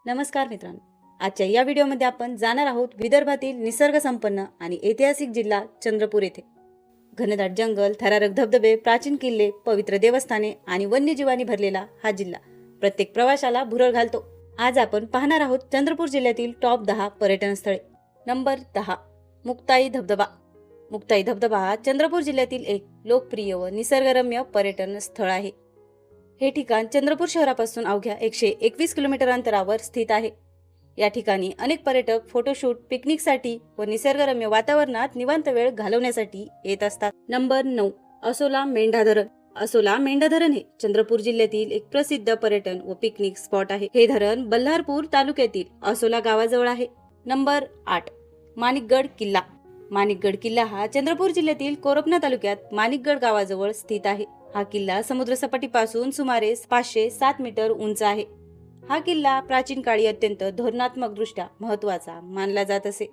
नमस्कार मित्रांनो, आजच्या या व्हिडिओमध्ये आपण जाणार आहोत विदर्भातील निसर्ग संपन्न आणि ऐतिहासिक जिल्हा चंद्रपूर येथे. घनदाट जंगल, थरारक धबधबे, प्राचीन किल्ले, पवित्र देवस्थाने आणि वन्यजीवांनी भरलेला हा जिल्हा प्रत्येक प्रवाशाला भुरळ घालतो. आज आपण पाहणार आहोत चंद्रपूर जिल्ह्यातील टॉप 10 पर्यटन स्थळे. नंबर 10, मुक्ताई धबधबा. मुक्ताई धबधबा हा चंद्रपूर जिल्ह्यातील एक लोकप्रिय व निसर्गरम्य पर्यटन स्थळ आहे. हे ठिकाण चंद्रपूर शहरापासून अवघ्या 121 किलोमीटर अंतरावर स्थित आहे. या ठिकाणी अनेक पर्यटक फोटोशूट, पिकनिकसाठी व निसर्गरम्य वातावरणात निवांत वेळ घालवण्यासाठी येत असतात. नंबर 9, असोला मेंढा धरण. असोला मेंढा धरण हे चंद्रपूर जिल्ह्यातील एक प्रसिद्ध पर्यटन व पिकनिक स्पॉट आहे. हे धरण बल्हारपूर तालुक्यातील असोला गावाजवळ आहे. नंबर 8, माणिकगड किल्ला. माणिकगड किल्ला हा चंद्रपूर जिल्ह्यातील कोरपना तालुक्यात माणिकगड गावाजवळ स्थित आहे. हा किल्ला समुद्रसपाटीपासून सुमारे 507 मीटर उंच आहे. हा किल्ला प्राचीन काळी अत्यंत धोरणात्मक दृष्ट्या महत्वाचा मानला जात असे.